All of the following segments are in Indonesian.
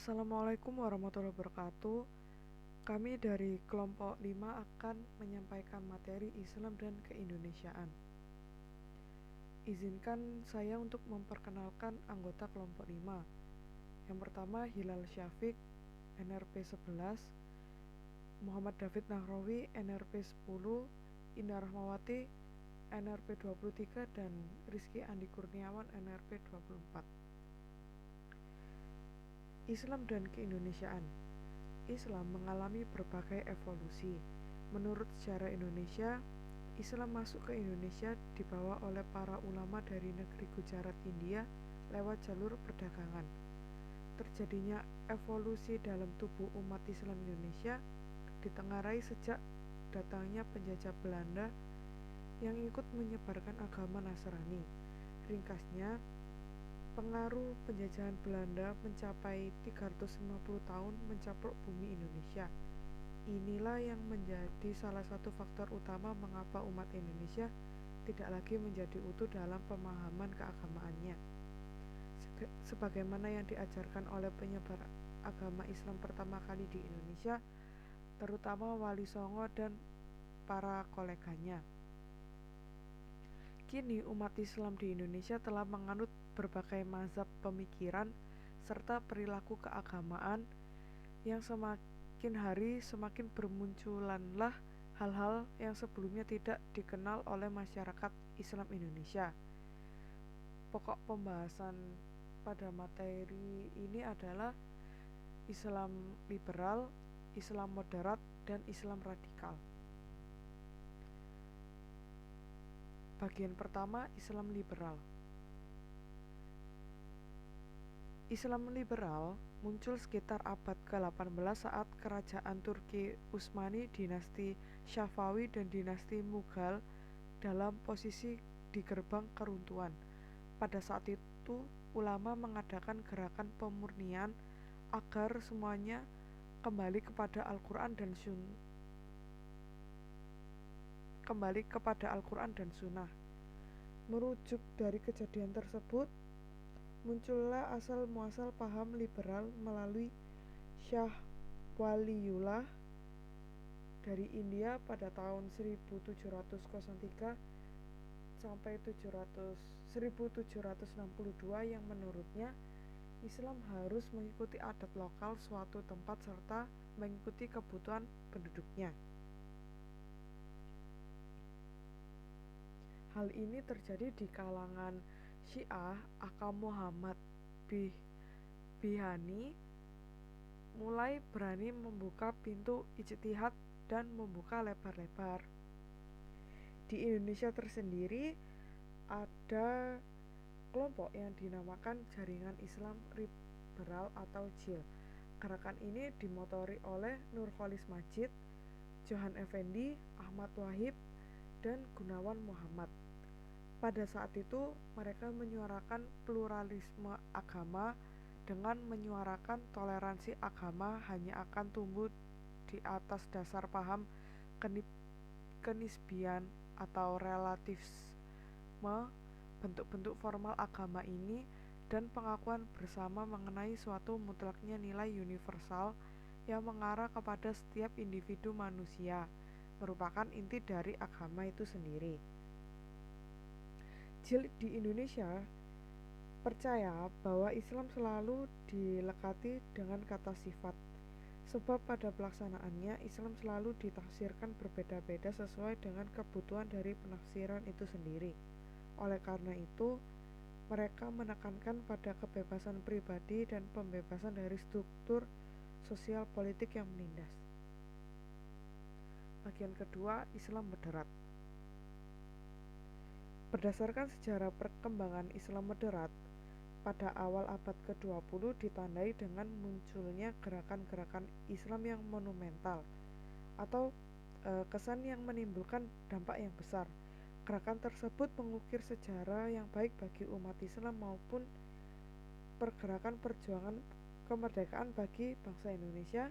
Assalamualaikum warahmatullahi wabarakatuh. Kami dari kelompok 5 akan menyampaikan materi Islam dan keindonesiaan. Izinkan saya untuk memperkenalkan anggota kelompok 5. Yang pertama Hilal Syafiq, NRP 11, Muhammad David Nahrawi, NRP 10, Indah Rahmawati, NRP 23, dan Rizky Andi Kurniawan, NRP 24. Islam dan keindonesiaan. Islam mengalami berbagai evolusi. Menurut sejarah Indonesia, Islam masuk ke Indonesia dibawa oleh para ulama dari negeri Gujarat, India lewat jalur perdagangan. Terjadinya evolusi dalam tubuh umat Islam Indonesia ditengarai sejak datangnya penjajah Belanda yang ikut menyebarkan agama Nasrani. Ringkasnya, pengaruh penjajahan Belanda mencapai 350 tahun mencaplok bumi Indonesia. Inilah yang menjadi salah satu faktor utama mengapa umat Indonesia tidak lagi menjadi utuh dalam pemahaman keagamaannya. Sebagaimana yang diajarkan oleh penyebar agama Islam pertama kali di Indonesia, terutama Wali Songo dan para koleganya. Kini umat Islam di Indonesia telah menganut berbagai mazhab pemikiran serta perilaku keagamaan yang semakin hari semakin bermunculanlah hal-hal yang sebelumnya tidak dikenal oleh masyarakat Islam Indonesia. Pokok pembahasan pada materi ini adalah Islam liberal, Islam moderat, dan Islam radikal. Bagian pertama, Islam liberal. Islam liberal muncul sekitar abad ke-18 saat kerajaan Turki Utsmani, dinasti Syafawi, dan dinasti Mughal dalam posisi di gerbang keruntuhan. Pada saat itu, ulama mengadakan gerakan pemurnian agar semuanya kembali kepada Al-Quran dan Sunnah. Merujuk dari kejadian tersebut, muncullah asal-muasal paham liberal melalui Syah Waliullah dari India pada tahun 1703 sampai 1762 yang menurutnya Islam harus mengikuti adat lokal suatu tempat serta mengikuti kebutuhan penduduknya. Hal ini terjadi di kalangan Syiah. Akam Muhammad Bihani mulai berani membuka pintu ijtihad dan membuka lebar-lebar. Di Indonesia tersendiri ada kelompok yang dinamakan Jaringan Islam Liberal atau JIL. Gerakan ini dimotori oleh Nurholis Majid, Johan Effendi, Ahmad Wahid, dan Gunawan Muhammad. Pada saat itu mereka menyuarakan pluralisme agama dengan menyuarakan toleransi agama hanya akan tumbuh di atas dasar paham kenisbian atau relativisme bentuk-bentuk formal agama ini dan pengakuan bersama mengenai suatu mutlaknya nilai universal yang mengarah kepada setiap individu manusia merupakan inti dari agama itu sendiri. Jil di Indonesia percaya bahwa Islam selalu dilekati dengan kata sifat, sebab pada pelaksanaannya Islam selalu ditafsirkan berbeda-beda sesuai dengan kebutuhan dari penafsiran itu sendiri. Oleh karena itu, mereka menekankan pada kebebasan pribadi dan pembebasan dari struktur sosial politik yang menindas. Bagian kedua, Islam moderat. Berdasarkan sejarah perkembangan Islam moderat, pada awal abad ke-20 ditandai dengan munculnya gerakan-gerakan Islam yang monumental atau kesan yang menimbulkan dampak yang besar. Gerakan tersebut mengukir sejarah yang baik bagi umat Islam maupun pergerakan perjuangan kemerdekaan bagi bangsa Indonesia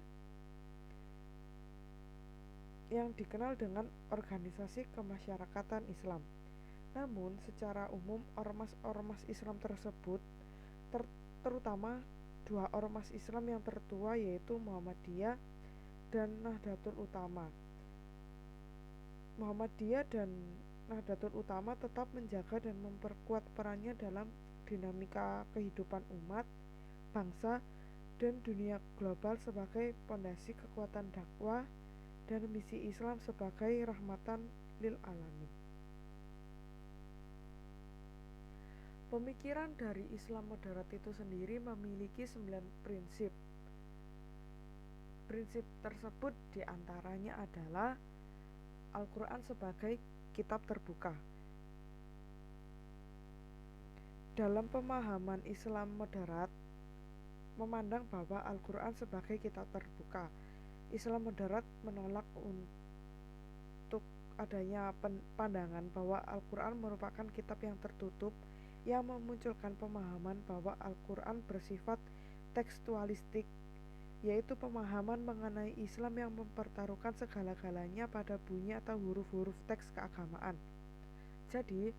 yang dikenal dengan organisasi kemasyarakatan Islam. Namun, secara umum ormas-ormas Islam tersebut, terutama dua ormas Islam yang tertua, yaitu Muhammadiyah dan Nahdlatul Ulama. Muhammadiyah dan Nahdlatul Ulama tetap menjaga dan memperkuat perannya dalam dinamika kehidupan umat, bangsa, dan dunia global sebagai pondasi kekuatan dakwah dan misi Islam sebagai rahmatan lil alamin. Pemikiran dari Islam moderat itu sendiri memiliki 9 prinsip. Prinsip tersebut diantaranya adalah Al-Quran sebagai kitab terbuka. Dalam pemahaman Islam moderat memandang bahwa Al-Quran sebagai kitab terbuka. Islam moderat menolak untuk adanya pandangan bahwa Al-Quran merupakan kitab yang tertutup yang memunculkan pemahaman bahwa Al-Quran bersifat tekstualistik, yaitu pemahaman mengenai Islam yang mempertaruhkan segala-galanya pada bunyi atau huruf-huruf teks keagamaan. Jadi,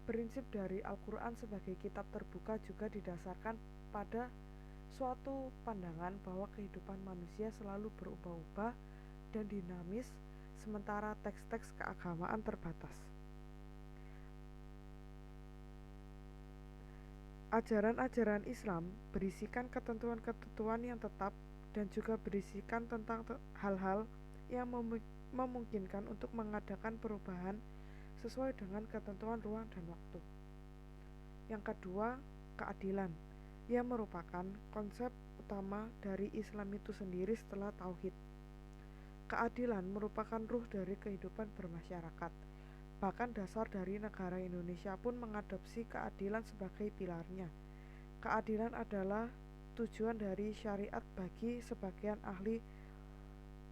prinsip dari Al-Quran sebagai kitab terbuka juga didasarkan pada suatu pandangan bahwa kehidupan manusia selalu berubah-ubah dan dinamis, sementara teks-teks keagamaan terbatas. Ajaran-ajaran Islam berisikan ketentuan-ketentuan yang tetap dan juga berisikan tentang hal-hal yang memungkinkan untuk mengadakan perubahan sesuai dengan ketentuan ruang dan waktu. Yang kedua, keadilan, yang merupakan konsep utama dari Islam itu sendiri setelah tauhid. Keadilan merupakan ruh dari kehidupan bermasyarakat. Bahkan dasar dari negara Indonesia pun mengadopsi keadilan sebagai pilarnya. Keadilan adalah tujuan dari syariat bagi sebagian ahli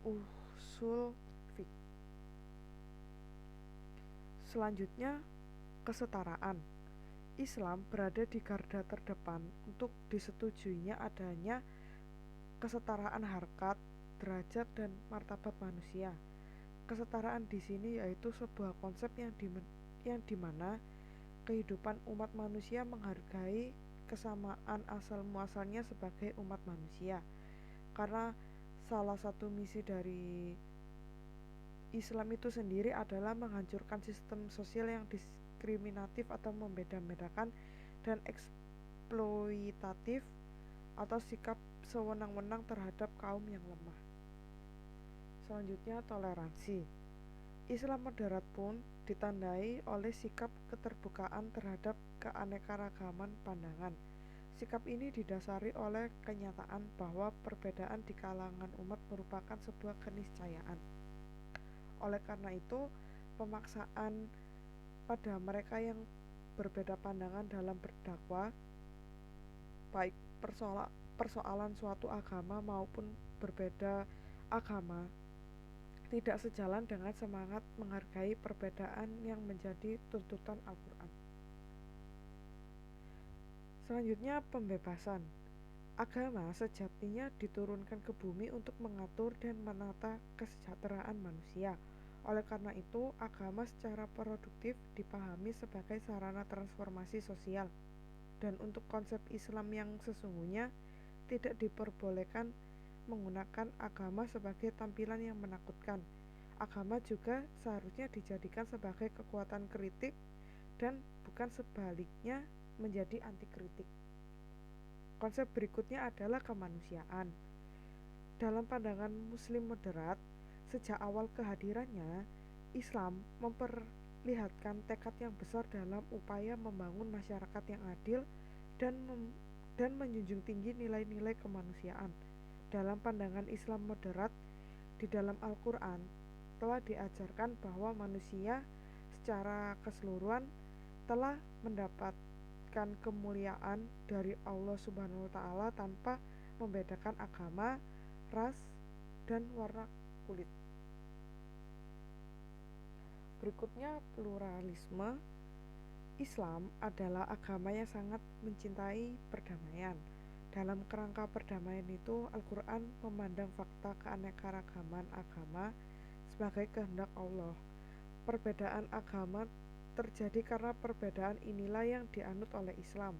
usul fiqh. Selanjutnya, kesetaraan. Islam berada di garda terdepan untuk disetujuinya adanya kesetaraan harkat, derajat, dan martabat manusia. Kesetaraan di sini yaitu sebuah konsep yang dimana kehidupan umat manusia menghargai kesamaan asal muasalnya sebagai umat manusia. Karena salah satu misi dari Islam itu sendiri adalah menghancurkan sistem sosial yang diskriminatif atau membeda-bedakan dan eksploitatif atau sikap sewenang-wenang terhadap kaum yang lemah. Selanjutnya, toleransi. Islam moderat pun ditandai oleh sikap keterbukaan terhadap keanekaragaman pandangan. Sikap ini didasari oleh kenyataan bahwa perbedaan di kalangan umat merupakan sebuah keniscayaan. Oleh karena itu, pemaksaan pada mereka yang berbeda pandangan dalam berdakwah, baik persoalan suatu agama maupun berbeda agama, tidak sejalan dengan semangat menghargai perbedaan yang menjadi tuntutan Al-Quran. Selanjutnya, pembebasan. Agama sejatinya diturunkan ke bumi untuk mengatur dan menata kesejahteraan manusia. Oleh karena itu, agama secara produktif dipahami sebagai sarana transformasi sosial. Dan untuk konsep Islam yang sesungguhnya, tidak diperbolehkan menggunakan agama sebagai tampilan yang menakutkan. Agama juga seharusnya dijadikan sebagai kekuatan kritik dan bukan sebaliknya menjadi anti kritik. Konsep berikutnya adalah kemanusiaan. Dalam pandangan Muslim moderat, sejak awal kehadirannya, Islam memperlihatkan tekad yang besar dalam upaya membangun masyarakat yang adil dan menjunjung tinggi nilai-nilai kemanusiaan. Dalam pandangan Islam moderat, di dalam Al-Quran telah diajarkan bahwa manusia secara keseluruhan telah mendapatkan kemuliaan dari Allah Subhanahu wa Ta'ala tanpa membedakan agama, ras, dan warna kulit. Berikutnya, pluralisme. Islam adalah agama yang sangat mencintai perdamaian. Dalam kerangka perdamaian itu, Al-Quran memandang fakta keanekaragaman agama sebagai kehendak Allah. Perbedaan agama terjadi karena perbedaan inilah yang dianut oleh Islam.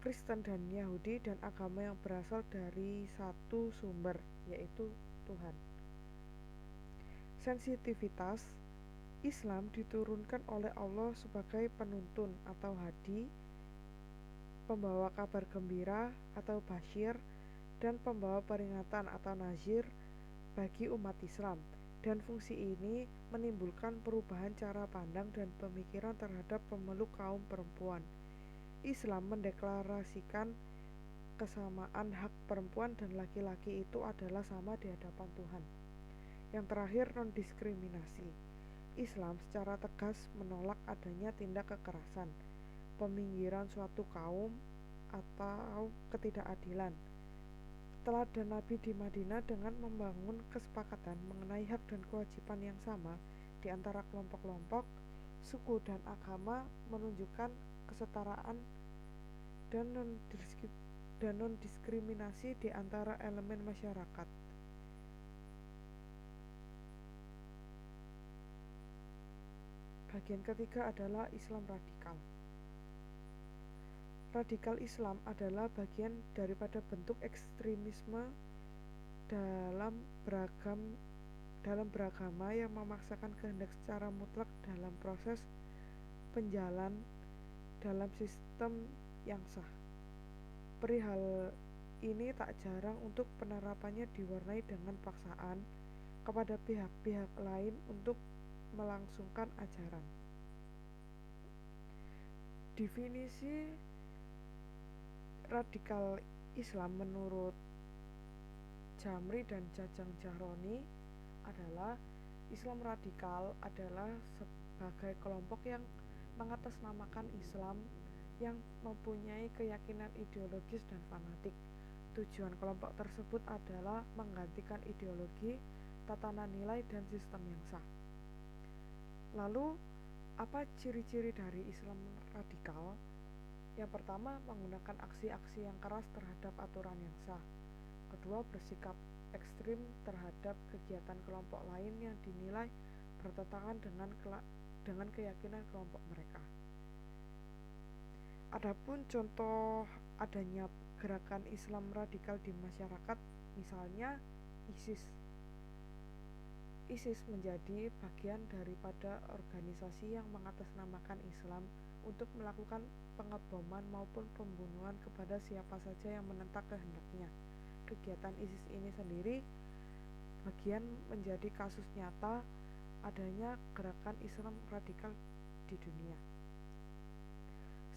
Kristen dan Yahudi, dan agama yang berasal dari satu sumber, yaitu Tuhan. Sensitivitas Islam diturunkan oleh Allah sebagai penuntun atau hadi, pembawa kabar gembira atau basyir, dan pembawa peringatan atau nazir bagi umat Islam, dan fungsi ini menimbulkan perubahan cara pandang dan pemikiran terhadap pemeluk kaum perempuan. Islam mendeklarasikan kesamaan hak perempuan dan laki-laki itu adalah sama di hadapan Tuhan. Yang terakhir, non-diskriminasi. Islam secara tegas menolak adanya tindak kekerasan, peminggiran suatu kaum, atau ketidakadilan. Teladan Nabi di Madinah dengan membangun kesepakatan mengenai hak dan kewajiban yang sama di antara kelompok-kelompok, suku, dan agama menunjukkan kesetaraan dan non-diskriminasi di antara elemen masyarakat. Bagian ketiga adalah Islam radikal. Radikal Islam adalah bagian daripada bentuk ekstremisme dalam beragama yang memaksakan kehendak secara mutlak dalam proses penjalan dalam sistem yang sah. Perihal ini tak jarang untuk penerapannya diwarnai dengan paksaan kepada pihak-pihak lain untuk melangsungkan ajaran. Definisi radikal Islam menurut Jamri dan Jajang Jahroni adalah Islam radikal adalah sebagai kelompok yang mengatasnamakan Islam yang mempunyai keyakinan ideologis dan fanatik. Tujuan kelompok tersebut adalah menggantikan ideologi, tatanan nilai, dan sistem yang sah. Lalu, apa ciri-ciri dari Islam radikal? Yang pertama, menggunakan aksi-aksi yang keras terhadap aturan yang sah. Kedua, bersikap ekstrim terhadap kegiatan kelompok lain yang dinilai bertentangan dengan keyakinan kelompok mereka. Adapun contoh adanya gerakan Islam radikal di masyarakat, misalnya ISIS. ISIS menjadi bagian daripada organisasi yang mengatasnamakan Islam untuk melakukan pengeboman maupun pembunuhan kepada siapa saja yang menentang kehendaknya. Kegiatan ISIS ini sendiri bagian menjadi kasus nyata adanya gerakan Islam radikal di dunia.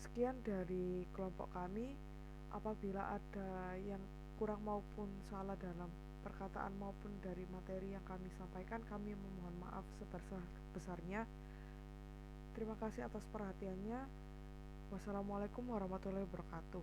Sekian dari kelompok kami. Apabila ada yang kurang maupun salah dalam perkataan maupun dari materi yang kami sampaikan, kami memohon maaf sebesar-besarnya. Terima kasih atas perhatiannya. Wassalamualaikum warahmatullahi wabarakatuh.